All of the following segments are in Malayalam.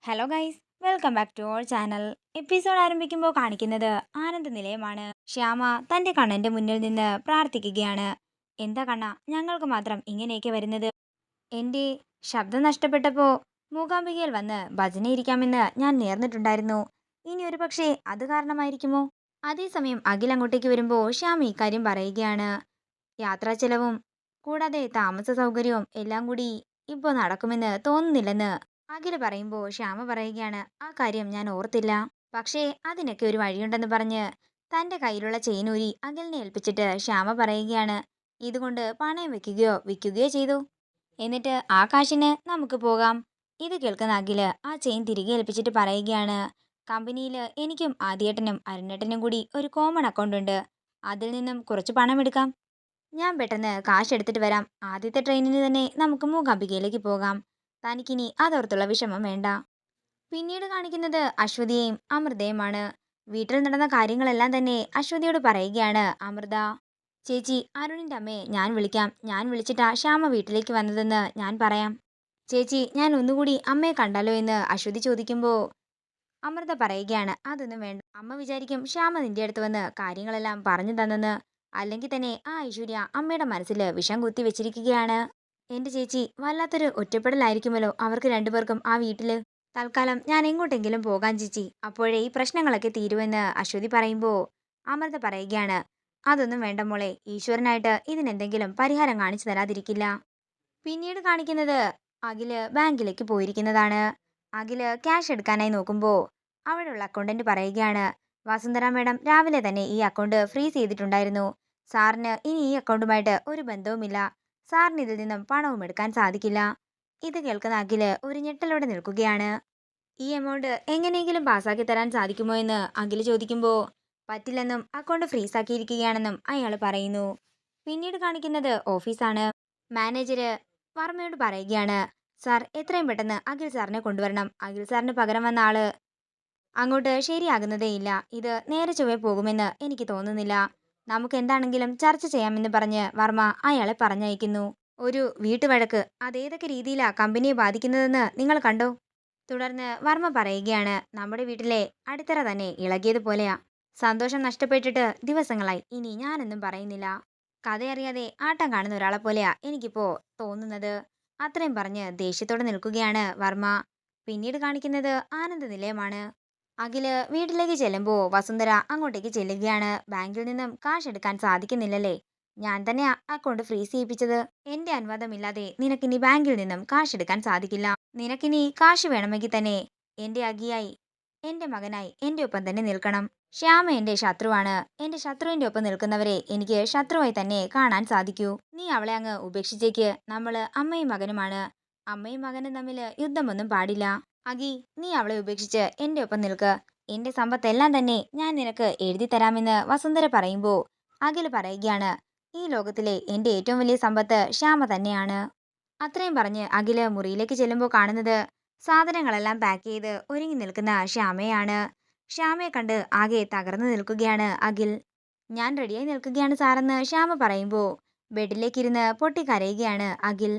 Hello guys, welcome back to our channel. Episode ആരംഭിക്കുമ്പോൾ കാണിക്കുന്നത് ആനന്ദ നിലയമാണ്. ശ്യാമ തന്റെ കണ്ണന്റെ മുന്നിൽ നിന്ന് പ്രാർത്ഥിക്കുകയാണ്. എന്താ കണ്ണ, ഞങ്ങൾക്ക് മാത്രം ഇങ്ങനെയൊക്കെ വരുന്നത്? എന്റെ ശബ്ദം നഷ്ടപ്പെട്ടപ്പോൾ മൂകാംബികയിൽ വന്ന് ഭജന ഇരിക്കാമെന്ന് ഞാൻ നേർന്നിട്ടുണ്ടായിരുന്നു. ഇനി ഒരു പക്ഷേ അത് കാരണമായിരിക്കുമോ? അതേസമയം അഖിൽ അങ്ങോട്ടേക്ക് വരുമ്പോൾ ശ്യാമ ഇക്കാര്യം പറയുകയാണ്. യാത്രാ ചെലവും കൂടാതെ താമസ സൗകര്യവും എല്ലാം കൂടി ഇപ്പോൾ നടക്കുമെന്ന് തോന്നുന്നില്ലെന്ന് അഖില് പറയുമ്പോൾ ശ്യാമ പറയുകയാണ്. ആ കാര്യം ഞാൻ ഓർത്തില്ല. പക്ഷേ അതിനൊക്കെ ഒരു വഴിയുണ്ടെന്ന് പറഞ്ഞ് തന്റെ കയ്യിലുള്ള ചെയിനൂരി അഖിലിനെ ഏൽപ്പിച്ചിട്ട് ശ്യാമ പറയുകയാണ്. ഇതുകൊണ്ട് പണയം വെക്കുകയോ വിൽക്കുകയോ ചെയ്തു, എന്നിട്ട് ആ കാശിന് നമുക്ക് പോകാം. ഇത് കേൾക്കുന്ന അഖില് ആ ചെയിൻ തിരികെ ഏൽപ്പിച്ചിട്ട് പറയുകയാണ്. കമ്പനിയിൽ എനിക്കും ആദിയേട്ടനും അരുണേട്ടനും കൂടി ഒരു കോമൺ അക്കൗണ്ട് ഉണ്ട്. അതിൽ നിന്നും കുറച്ച് പണം എടുക്കാം. ഞാൻ പെട്ടെന്ന് കാശ് എടുത്തിട്ട് വരാം. ആദ്യത്തെ ട്രെയിനിന് തന്നെ നമുക്ക് മൂകാംബികയിലേക്ക് പോകാം. തനിക്കിനി അതോർത്തുള്ള വിഷമം വേണ്ട. പിന്നീട് കാണിക്കുന്നത് അശ്വതിയെയും അമൃതയുമാണ്. വീട്ടിൽ നടന്ന കാര്യങ്ങളെല്ലാം തന്നെ അശ്വതിയോട് പറയുകയാണ് അമൃത. ചേച്ചി, അരുണിന്റെ അമ്മയെ ഞാൻ വിളിക്കാം. ഞാൻ വിളിച്ചിട്ടാ ശ്യാമ വീട്ടിലേക്ക് വന്നതെന്ന് ഞാൻ പറയാം. ചേച്ചി, ഞാൻ ഒന്നുകൂടി അമ്മയെ കണ്ടാലോ എന്ന് അശ്വതി ചോദിക്കുമ്പോൾ അമൃത പറയുകയാണ്. അതൊന്നും വേണ്ട. അമ്മ വിചാരിക്കും ശ്യാമ നിന്റെ അടുത്ത് വന്ന് കാര്യങ്ങളെല്ലാം പറഞ്ഞു തന്നെന്ന്. അല്ലെങ്കിൽ തന്നെ ആ ഐശ്വര്യ അമ്മയുടെ മനസ്സിൽ വിഷം കുത്തി വെച്ചിരിക്കുകയാണ്. എന്റെ ചേച്ചി, വല്ലാത്തൊരു ഒറ്റപ്പെടലായിരിക്കുമല്ലോ അവർക്ക് രണ്ടുപേർക്കും ആ വീട്ടില്. തൽക്കാലം ഞാൻ എങ്ങോട്ടെങ്കിലും പോകാൻ ചേച്ചി, അപ്പോഴേ ഈ പ്രശ്നങ്ങളൊക്കെ തീരുമെന്ന് അശ്വതി പറയുമ്പോൾ അമൃത പറയുകയാണ്. അതൊന്നും വേണ്ട മോളെ, ഈശ്വരനായിട്ട് ഇതിനെന്തെങ്കിലും പരിഹാരം കാണിച്ചു തരാതിരിക്കില്ല. പിന്നീട് കാണിക്കുന്നത് അഖില് ബാങ്കിലേക്ക് പോയിരിക്കുന്നതാണ്. അഖില് ക്യാഷ് എടുക്കാനായി നോക്കുമ്പോൾ അവിടെയുള്ള അക്കൗണ്ടന്റ് പറയുകയാണ്. വസുന്ധര മേഡം രാവിലെ തന്നെ ഈ അക്കൗണ്ട് ഫ്രീസ് ചെയ്തിട്ടുണ്ടായിരുന്നു. സാറിന് ഇനി ഈ അക്കൗണ്ടുമായിട്ട് ഒരു ബന്ധവുമില്ല. സാറിന് ഇതിൽ നിന്നും പണവും എടുക്കാൻ സാധിക്കില്ല. ഇത് കേൾക്കുന്ന അഖില് ഒരു ഞെട്ടലോടെ നിൽക്കുകയാണ്. ഈ എമൗണ്ട് എങ്ങനെയെങ്കിലും പാസ്സാക്കി തരാൻ സാധിക്കുമോ എന്ന് അഖില് ചോദിക്കുമ്പോൾ പറ്റില്ലെന്നും അക്കൗണ്ട് ഫ്രീസ് ആക്കിയിരിക്കുകയാണെന്നും അയാൾ പറയുന്നു. പിന്നീട് കാണിക്കുന്നത് ഓഫീസാണ്. മാനേജര് വർമ്മയോട് പറയുകയാണ്. സാർ, എത്രയും പെട്ടെന്ന് അഖിൽ സാറിനെ കൊണ്ടുവരണം. അഖിൽ സാറിന് പകരം വന്ന ആള് അങ്ങോട്ട് ശരിയാകുന്നതേയില്ല. ഇത് നേരെ ചൊവ്വേ പോകുമെന്ന് എനിക്ക് തോന്നുന്നില്ല. നമുക്ക് എന്താണെങ്കിലും ചർച്ച ചെയ്യാമെന്ന് പറഞ്ഞ് വർമ്മ അയാളെ പറഞ്ഞയക്കുന്നു. ഒരു വീട്ടുവഴക്ക് അതേതൊക്കെ രീതിയിലാ കമ്പനിയെ ബാധിക്കുന്നതെന്ന് നിങ്ങൾ കണ്ടോ? തുടർന്ന് വർമ്മ പറയുകയാണ്. നമ്മുടെ വീട്ടിലെ അടിത്തറ തന്നെ ഇളകിയതുപോലെയാ. സന്തോഷം നഷ്ടപ്പെട്ടിട്ട് ദിവസങ്ങളായി. ഇനി ഞാനൊന്നും പറയുന്നില്ല. കഥയറിയാതെ ആട്ടം കാണുന്ന ഒരാളെ പോലെയാ എനിക്കിപ്പോ തോന്നുന്നത്. അത്രയും പറഞ്ഞ് ദേഷ്യത്തോടെ നിൽക്കുകയാണ് വർമ്മ. പിന്നീട് കാണിക്കുന്നത് ആനന്ദ നിലയമാണ്. അഖില് വീട്ടിലേക്ക് ചെല്ലുമ്പോൾ വസുന്ധര അങ്ങോട്ടേക്ക് ചെല്ലുകയാണ്. ബാങ്കിൽ നിന്നും കാശ് എടുക്കാൻ സാധിക്കുന്നില്ലല്ലേ? ഞാൻ തന്നെ അക്കൗണ്ട് ഫ്രീസ് ചെയ്യിപ്പിച്ചത്. എന്റെ അനുവാദമില്ലാതെ നിനക്കിനി ബാങ്കിൽ നിന്നും കാശ് എടുക്കാൻ സാധിക്കില്ല. നിനക്കിനി കാശ് വേണമെങ്കിൽ തന്നെ എന്റെ അഖിയായി, എന്റെ മകനായി എന്റെ ഒപ്പം തന്നെ നിൽക്കണം. ശ്യാമ എന്റെ ശത്രുവാണ്. എന്റെ ശത്രുവിന്റെ ഒപ്പം നിൽക്കുന്നവരെ എനിക്ക് ശത്രുവായി തന്നെ കാണാൻ സാധിക്കൂ. നീ അവളെ അങ്ങ് ഉപേക്ഷിച്ചേക്ക്. നമ്മള് അമ്മയും മകനുമാണ്. അമ്മയും മകനും തമ്മിൽ യുദ്ധമൊന്നും പാടില്ല. അഖി, നീ അവളെ ഉപേക്ഷിച്ച് എന്റെ ഒപ്പം നിൽക്ക്. എന്റെ സമ്പത്തെല്ലാം തന്നെ ഞാൻ നിനക്ക് എഴുതി തരാമെന്ന് വസുന്ധര പറയുമ്പോൾ അഖിൽ പറയുകയാണ്. ഈ ലോകത്തിലെ എന്റെ ഏറ്റവും വലിയ സമ്പത്ത് ശ്യാമ തന്നെയാണ്. അത്രയും പറഞ്ഞ് അഖില് മുറിയിലേക്ക് ചെല്ലുമ്പോൾ കാണുന്നത് സാധനങ്ങളെല്ലാം പാക്ക് ചെയ്ത് ഒരുങ്ങി നിൽക്കുന്ന ശ്യാമയാണ്. ശ്യാമയെ കണ്ട് ആകെ തകർന്നു നിൽക്കുകയാണ് അഖിൽ. ഞാൻ റെഡിയായി നിൽക്കുകയാണ് സാറെന്ന് ശ്യാമ പറയുമ്പോൾ ബെഡിലേക്കിരുന്ന് പൊട്ടിക്കരയുകയാണ് അഖിൽ.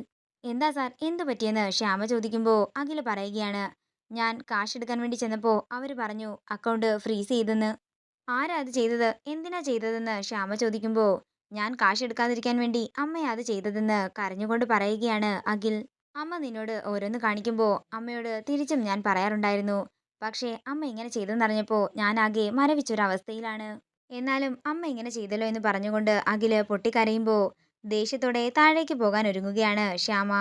എന്താ സാർ, എന്തു പറ്റിയെന്ന് ശ്യാമ ചോദിക്കുമ്പോൾ അഖില് പറയുകയാണ്. ഞാൻ കാശ് എടുക്കാൻ വേണ്ടി ചെന്നപ്പോൾ അവര് പറഞ്ഞു അക്കൗണ്ട് ഫ്രീസ് ചെയ്തെന്ന്. ആരാ അത് ചെയ്തത്, എന്തിനാ ചെയ്തതെന്ന് ശ്യാമ ചോദിക്കുമ്പോൾ ഞാൻ കാശ് എടുക്കാതിരിക്കാൻ വേണ്ടി അമ്മയാ അത് ചെയ്തതെന്ന് കരഞ്ഞുകൊണ്ട് പറയുകയാണ് അഖിൽ. അമ്മ നിന്നോട് ഓരോന്ന് കാണിക്കുമ്പോൾ അമ്മയോട് തിരിച്ചും ഞാൻ പറയാറുണ്ടായിരുന്നു. പക്ഷേ അമ്മ ഇങ്ങനെ ചെയ്തെന്നറിഞ്ഞപ്പോൾ ഞാൻ ആകെ മരവിച്ചൊരവസ്ഥയിലാണ്. എന്നാലും അമ്മ ഇങ്ങനെ ചെയ്തല്ലോ എന്ന് പറഞ്ഞുകൊണ്ട് അഖില് പൊട്ടിക്കരയുമ്പോൾ ദേഷ്യത്തോടെ താഴേക്ക് പോകാൻ ഒരുങ്ങുകയാണ് ശ്യാമ.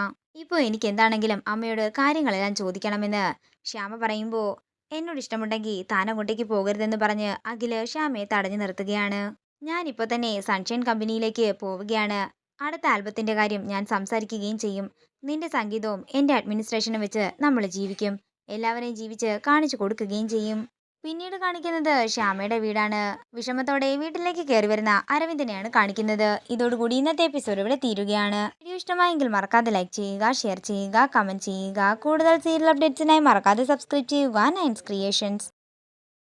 ഇപ്പോൾ എനിക്ക് എന്താണെങ്കിലും അമ്മയോട് കാര്യങ്ങളെല്ലാം ചോദിക്കണമെന്ന് ശ്യാമ പറയുമ്പോൾ എന്നോട് ഇഷ്ടമുണ്ടെങ്കിൽ താൻ അങ്ങോട്ടേക്ക് പോകരുതെന്ന് പറഞ്ഞ് അഖില് ശ്യാമയെ തടഞ്ഞു നിർത്തുകയാണ്. ഞാനിപ്പോൾ തന്നെ സൺഷൈൻ കമ്പനിയിലേക്ക് പോവുകയാണ്. അടുത്ത ആൽബത്തിന്റെ കാര്യം ഞാൻ സംസാരിക്കുകയും ചെയ്യും. നിന്റെ സംഗീതവും എന്റെ അഡ്മിനിസ്ട്രേഷനും വെച്ച് നമ്മൾ ജീവിക്കും. എല്ലാവരെയും ജീവിച്ച് കാണിച്ചു കൊടുക്കുകയും ചെയ്യും. പിന്നീട് കാണിക്കുന്നത് ശ്യാമയുടെ വീടാണ്. വിഷമത്തോടെ വീട്ടിലേക്ക് കയറി വരുന്ന അരവിന്ദനെയാണ് കാണിക്കുന്നത്. ഇതോടുകൂടി ഇന്നത്തെ എപ്പിസോഡ് ഇവിടെ തീരുകയാണ്. വീഡിയോ ഇഷ്ടമായെങ്കിൽ മറക്കാതെ ലൈക്ക് ചെയ്യുക, ഷെയർ ചെയ്യുക, കമന്റ് ചെയ്യുക. കൂടുതൽ സീരിയൽ അപ്ഡേറ്റ്സിനായി മറക്കാതെ സബ്സ്ക്രൈബ് ചെയ്യുക നയൻസ് ക്രിയേഷൻസ്.